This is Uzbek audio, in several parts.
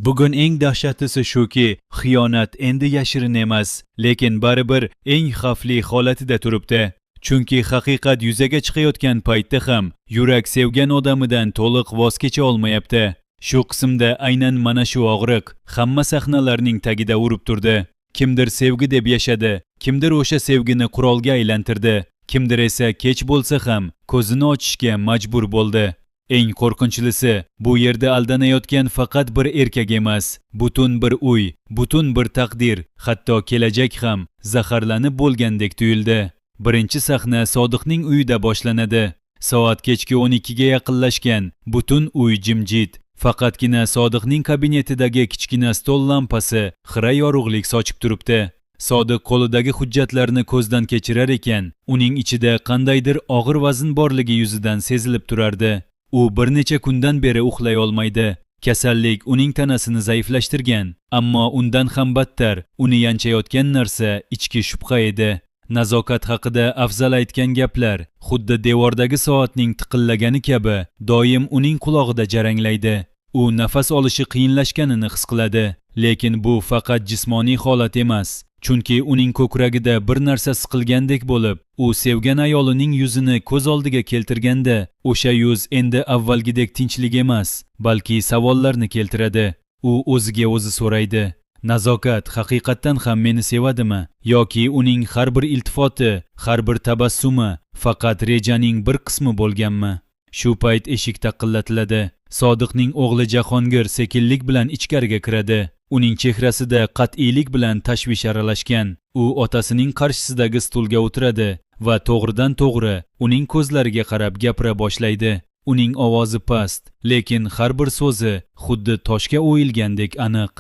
Bugun eng dahshatlisi shuki, xiyonat endi yashirin emas, lekin baribir eng xavfli holatida turibdi. Chunki haqiqat yuzaga chiqayotgan paytda ham yurak sevgan odamidan to'liq voz kecha olmayapti. Shu qismda aynan mana shu og'riq hamma sahnalarning tagida urib turdi. Kimdir sevgi deb yashadi, kimdir o'sha sevgini qurolga aylantirdi, kimdir esa kech bo'lsa ham ko'zini ochishga majbur bo'ldi. Eng qo'rqinchlisi, bu yerda aldanayotgan faqat bir erkak emas, butun bir uy, butun bir taqdir, hatto kelajak ham zaharlanib bo'lgandek tuyuldi. Birinchi sahna Sodiqning uyida boshlanadi. Soat kechki 12 ga yaqinlashgan, butun uy jimjit. Faqatgina Sodiqning kabinetidagi kichkina stol lampasi xira yorug'lik sochib turibdi. Sodiq qo'lidagi hujjatlarni ko'zdan kechirar ekan, uning ichida qandaydir og'ir vazn borligi yuzidan sezilib turardi. U bir necha kundan beri uxlay olmaydi. Kasallik uning tanasini zaiflashtirgan, ammo undan ham battar uni yanchayotgan narsa ichki shubha edi. Nazokat haqida afzal aytgan gaplar xuddi devordagi soatning tiqillagani kabi doim uning qulog'ida jaranglaydi. U nafas olishi qiyinlashganini his qiladi, lekin bu faqat jismoniy holat emas. Chunki uning ko'kragida bir narsa siqilgandek bo'lib, u sevgan ayolining yuzini ko'z oldiga keltirganda, o'sha yuz endi avvalgidek tinchlik emas, balki savollarni keltiradi. U o'ziga o'zi so'raydi: Nazokat haqiqatdan ham meni sevadimi? Yoki uning har bir iltifoti, har bir tabassumi faqat rejaning bir qismi bo'lganmi? Shu payt eshik taqillatiladi. Sodiqning o'g'li Jahongir sekinlik bilan ichkariga kiradi. Uning chehrasida qat'iylik bilan tashvish aralashgan. U otasining qarshisidagi stulga o'tiradi va to'g'ridan to'g'ri uning ko'zlariga qarab gapira boshlaydi. Uning ovozi past, lekin har bir so'zi xuddi toshga o'yilgandek aniq.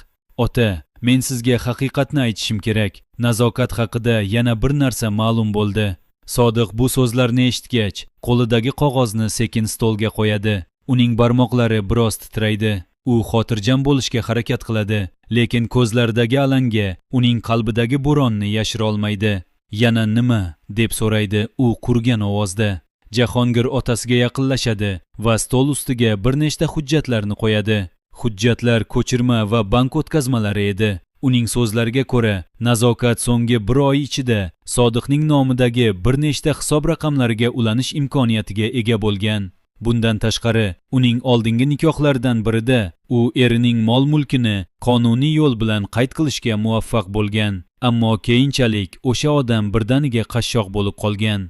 Ota, men sizga haqiqatni aytishim kerak. Nazokat haqida yana bir narsa ma'lum bo'ldi. Sodiq bu so'zlarni eshitgach, qo'lidagi qog'ozni sekin stolga qo'yadi. Uning barmoqlari biroz titraydi. U xotirjam bo'lishga harakat qiladi, lekin ko'zlaridagi alanga uning qalbidagi bo'ronni yashira olmaydi. Yana nima? Deb so'raydi u qurgan ovozda. Jahongir otasiga yaqinlashadi va stol ustiga bir nechta hujjatlarni qo'yadi. Hujjatlar ko'chirma va bank o'tkazmalari edi. Uning so'zlariga ko'ra, Nazokat so'nggi bir oy ichida Sodiqning nomidagi bir nechta hisob raqamlariga ulanish imkoniyatiga ega bo'lgan. Bundan tashqari, uning oldingi nikohlaridan birida u erining mol-mulkini qonuniy yo'l bilan qayd qilishga muvaffaq bo'lgan, ammo keyinchalik o'sha odam birdaniga qashshoq bo'lib qolgan.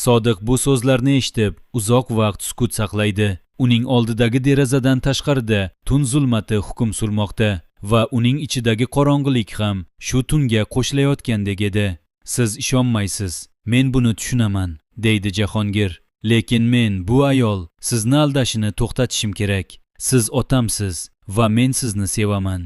Sodiq bu so'zlarni eshitib, uzoq vaqt sukut saqlaydi. Uning oldidagi derazadan tashqarida tun zulmati hukm surmoqda va uning ichidagi qorong'ilik ham shu tunga qo'shilayotgandek edi. Siz ishonmaysiz, men buni tushunaman, deydi Jahongir. Lekin men bu ayol sizni aldashini to'xtatishim kerak. Siz otamsiz va men sizni sevaman.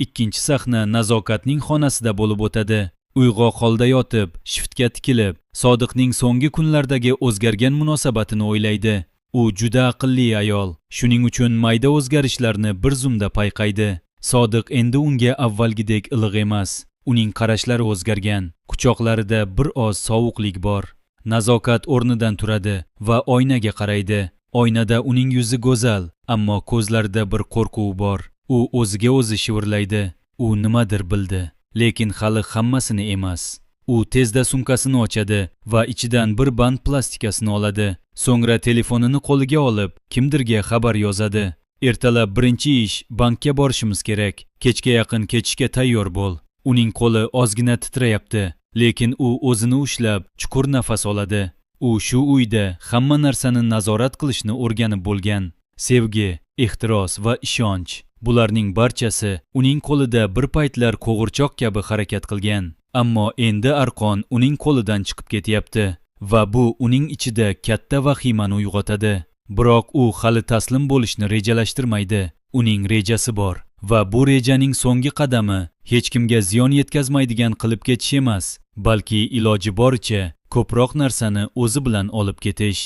Ikkinchi sahna Nazokatning xonasida bo'lib o'tadi. Uyg'oq holda yotib, shiftga tikilib, Sodiqning so'nggi kunlardagi o'zgargan munosabatini o'ylaydi. U juda aqlli ayol, shuning uchun mayda o'zgarishlarni bir zumda payqaydi. Sodiq endi unga avvalgidek iliq emas. Uning qarashlari o'zgargan, quchoqlarida bir oz sovuqlik bor. Nazokat o'rnidan turadi va oynaga qaraydi. Oynada uning yuzi go'zal, ammo ko'zlarida bir qo'rquv bor. U o'ziga o'zi shivirlaydi. U nimadir bildi, lekin hali hammasini emas. U tezda sumkasini ochadi va ichidan bir band plastikasini oladi. So'ngra telefonini qo'liga olib, kimdirga xabar yozadi. Ertalab birinchi ish bankka borishimiz kerak. Kechga yaqin ketishga tayyor bo'l. Uning qo'li ozgina titrayapti. Lekin u o'zini ushlab, chuqur nafas oladi. U shu uyda hamma narsani nazorat qilishni o'rganib bo'lgan. Sevgi, ehtiros va ishonch, bularning barchasi uning qo'lida bir paytlar qo'g'irchoq kabi harakat qilgan. Ammo endi arqon uning qo'lidan chiqib ketyapti va bu uning ichida katta vahimani uyg'otadi. Biroq u hali taslim bo'lishni rejalashtirmaydi. Uning rejasi bor va bu rejaning so'nggi qadami hech kimga ziyon yetkazmaydigan qilib ketish emas, balki iloji boricha ko'proq narsani o'zi bilan olib ketish.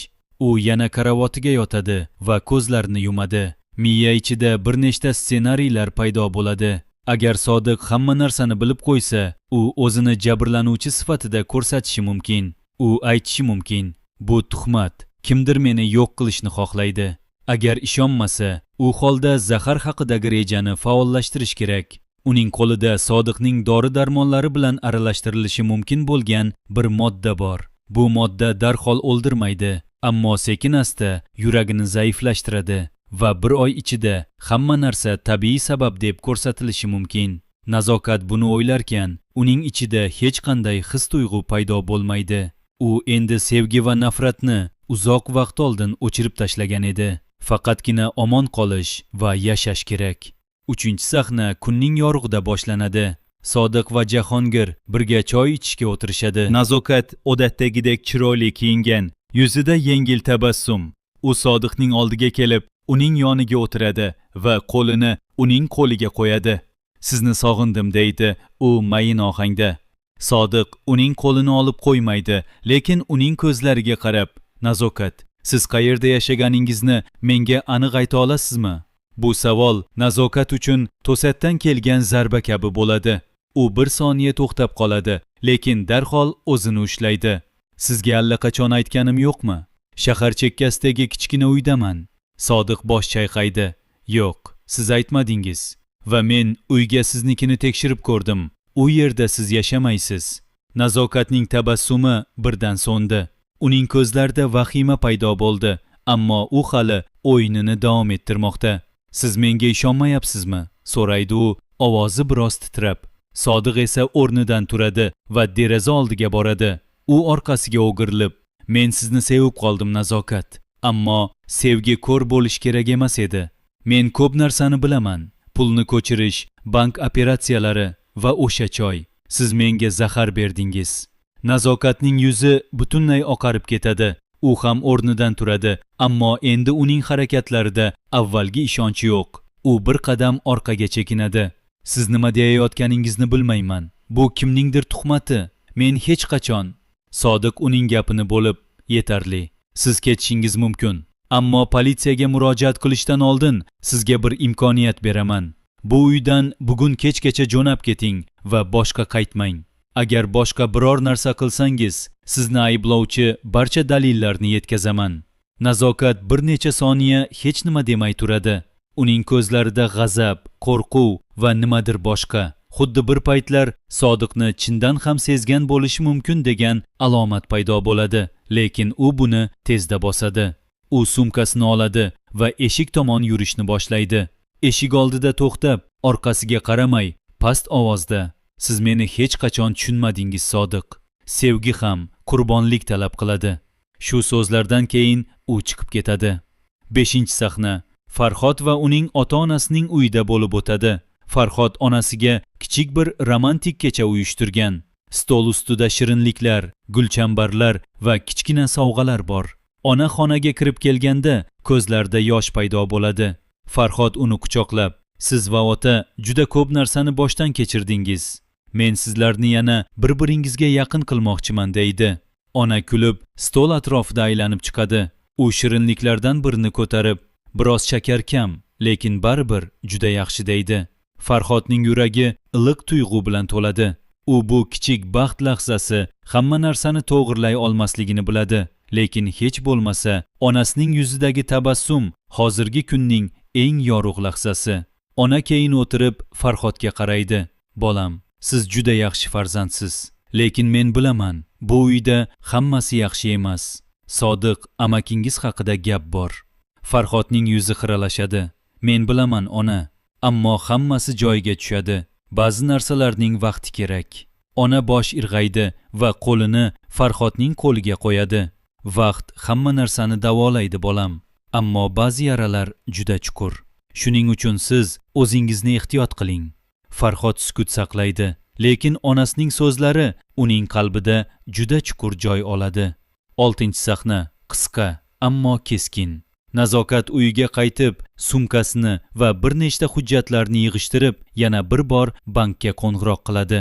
U yana karavotiga yotadi va ko'zlarini yumadi. Miya ichida bir nechta ssenariylar paydo bo'ladi. Agar Sodiq hamma narsani bilib qo'ysa, u o'zini jabrlanuvchi sifatida ko'rsatishi mumkin. U aytishi mumkin: bu tuhmat, kimdir meni yo'q qilishni xohlaydi. Agar ishonmasa, u holda zahar haqidagi rejani faollashtirish kerak. Uning qo'lida Sodiqning dori-darmonlari bilan aralashtirilishi mumkin bo'lgan bir modda bor. Bu modda darhol o'ldirmaydi, ammo sekin-asta yuragini zaiflashtiradi va bir oy ichida hamma narsa tabiiy sabab deb ko'rsatilishi mumkin. Nazokat buni o'ylarkan, uning ichida hech qanday his-tuyg'u paydo bo'lmaydi. U endi sevgi va nafratni uzoq vaqt oldin o'chirib tashlagan edi. Faqatgina omon qolish va yashash kerak. 3-sahna kunning yorug'ida boshlanadi. Sodiq va Jahongir birga choy ichishga o'tirishadi. Nazokat odatdagidek chiroyli kiyingan, yuzida yengil tabassum. U Sodiqning oldiga kelib, uning yoniga o'tiradi va qo'lini uning qo'liga qo'yadi. Sizni sog'indim deydi u mayin ohangda. Sodiq uning qo'lini olib qo'ymaydi, lekin uning ko'zlariga qarab, Nazokat, siz qayerda yashaganingizni menga aniq ayta olasizmi? Bu savol Nazokat uchun to'satdan kelgan zarba kabi bo'ladi. U bir soniya to'xtab qoladi, lekin darhol o'zini ushlaydi. Sizga allaqachon aytganim yo'qmi? Shahar chekkasidagi kichkina uydaman. Sodiq bosh chayqaydi. Yo'q, siz aytmadingiz. Va men uyga siznikini tekshirib ko'rdim. U yerda siz yashamaysiz. Nazokatning tabassumi birdan so'ndi. Uning ko'zlarida vahima paydo bo'ldi, ammo u hali o'yinini davom ettirmoqda. Siz menga ishonmayapsizmi? So'raydi u, ovozi biroz titrab. Sodiq esa o'rnidan turadi va deraza oldiga boradi. U orqasiga o'girilib, men sizni sevib qoldim Nazokat. Ammo sevgi ko'r bo'lish kerak emas edi. Men ko'p narsani bilaman. Pulni ko'chirish, bank operatsiyalari va o'sha choy. Siz menga zahar berdingiz. Nazokatning yuzi butunlay oqarib ketadi. U ham o'rnidan turadi, ammo endi uning harakatlarida avvalgi ishonch yo'q. U bir qadam orqaga chekinadi. Siz nima deyayotganingizni bilmayman. Bu kimningdir tuhmati. Men hech qachon. Sodiq uning gapini bo'lib, yetarli. Siz ketishingiz mumkin. Ammo politsiyaga murojaat qilishdan oldin sizga bir imkoniyat beraman. Bu uydan bugun kechgacha jo'nab keting va boshqa qaytmang. Agar boshqa biror narsa qilsangiz, sizni ayblovchi barcha dalillarni yetkazaman. Nazokat bir necha soniya hech nima demay turadi. Uning ko'zlarida g'azab, qo'rquv va nimadir boshqa. Xuddi bir paytlar Sodiqni chindan ham sezgan bo'lishi mumkin degan alomat paydo bo'ladi, lekin u buni tezda bosadi. U sumkasini oladi va eshik tomon yurishni boshlaydi. Eshik oldida to'xtab, orqasiga qaramay, past ovozda, siz meni hech qachon tushunmadingiz Sodiq. Sevgi ham qurbonlik talab qiladi. Shu so'zlardan keyin u chiqib ketadi. 5-sahna. Farhod va uning ota-onasining uyida bo'lib o'tadi. Farhod onasiga kichik bir romantik kecha uyushtirgan. Stol ustida shirinliklar, gulchambarlar va kichkina sovg'alar bor. Ona xonaga kirib kelganda ko'zlarida yosh paydo bo'ladi. Farhod uni quchoqlab, siz va ota juda ko'p narsani boshdan kechirdingiz. Men sizlarni yana bir-biringizga yaqin qilmoqchiman deydi. Ona kulib, stol atrofida aylanib chiqadi. U shirinliklardan birini ko'tarib, biroz shakar kam, lekin baribir juda yaxshi deydi. Farhodning yuragi iliq tuyg'u bilan to'ladi. U bu kichik baxt lahzasi hamma narsani to'g'rilay olmasligini biladi, lekin hech bo'lmasa onasining yuzidagi tabassum hozirgi kunning eng yorug' lahzasi. Ona keyin o'tirib Farhodga qaraydi. Bolam, siz juda yaxshi farzandsiz, lekin men bilaman, bu uyda hammasi yaxshi emas. Sodiq amakingiz haqida gap bor. Farhodning yuzi xiralashadi. Men bilaman ona, ammo hammasi joyiga tushadi. Ba'zi narsalarning vaqti kerak. Ona bosh irg'aydi va qo'lini Farhodning qo'liga qo'yadi. Vaqt hamma narsani davolaydi bolam, ammo ba'zi yaralar juda chuqur. Shuning uchun siz o'zingizni ehtiyot qiling. Farhod sukut saqlaydi, lekin onasining so'zlari uning qalbida juda chuqur joy oladi. 6-sahna. Qisqa, ammo keskin. Nazokat uyiga qaytib, sumkasini va bir nechta hujjatlarni yig'ishtirib, yana bir bor bankka qo'ng'iroq qiladi.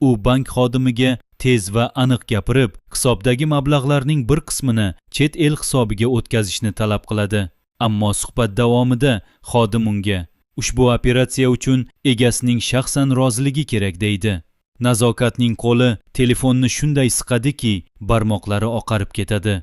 U bank xodimiga tez va aniq gapirib, hisobdagi mablag'larning bir qismini chet el hisobiga o'tkazishni talab qiladi. Ammo suhbat davomida xodim unga ushbu operatsiya uchun egasining shaxsan roziligi kerak deydi. Nazokatning qo'li telefonni shunday siqadiki, barmoqlari oqarib ketadi.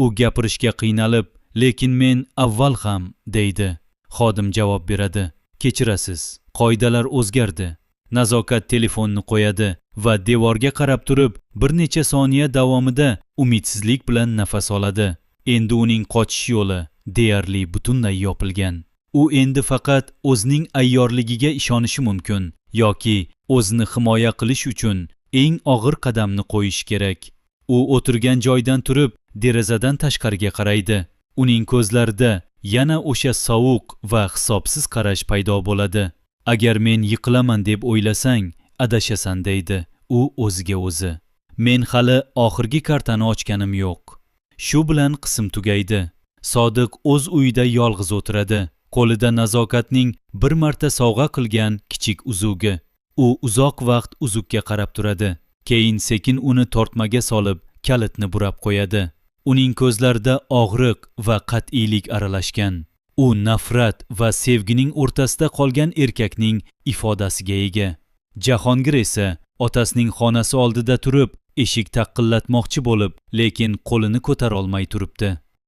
U gapirishga qiynalib, lekin men avval ham, deydi. Xodim javob beradi. Kechirasiz, qoidalar o'zgardi. Nazokat telefonni qo'yadi va devorga qarab turib, bir necha soniya davomida umidsizlik bilan nafas oladi. Endi uning qochish yo'li deyarli butunlay yopilgan. U endi faqat o'zining ayyorligiga ishonishi mumkin yoki o'zini himoya qilish uchun eng og'ir qadamni qo'yish kerak. U o'tirgan joydan turib, derazadan tashqariga qaraydi. Uning ko'zlarida yana o'sha sovuq va hisobsiz qarash paydo bo'ladi. Agar men yiqilaman deb o'ylasang, adashasan, deydi u o'ziga o'zi. Men hali oxirgi kartani ochganim yo'q. Shu bilan qism tugaydi. Sodiq o'z uyida yolg'iz o'tiradi. Qo'lida nazokatning bir marta sovg'a qilgan kichik uzugi. U uzoq vaqt uzukka qarab turadi. Keyin sekin uni tortmaga solib, kalitni burab qo'yadi. Uning ko'zlarida og'riq va qat'iylik aralashgan. U nafrat va sevgining o'rtasida qolgan erkakning ifodasiga ega. Jahongir esa otasining xonasi oldida turib, eshik taqillatmoqchi bo'lib, lekin qo'lini ko'tara olmay turibdi.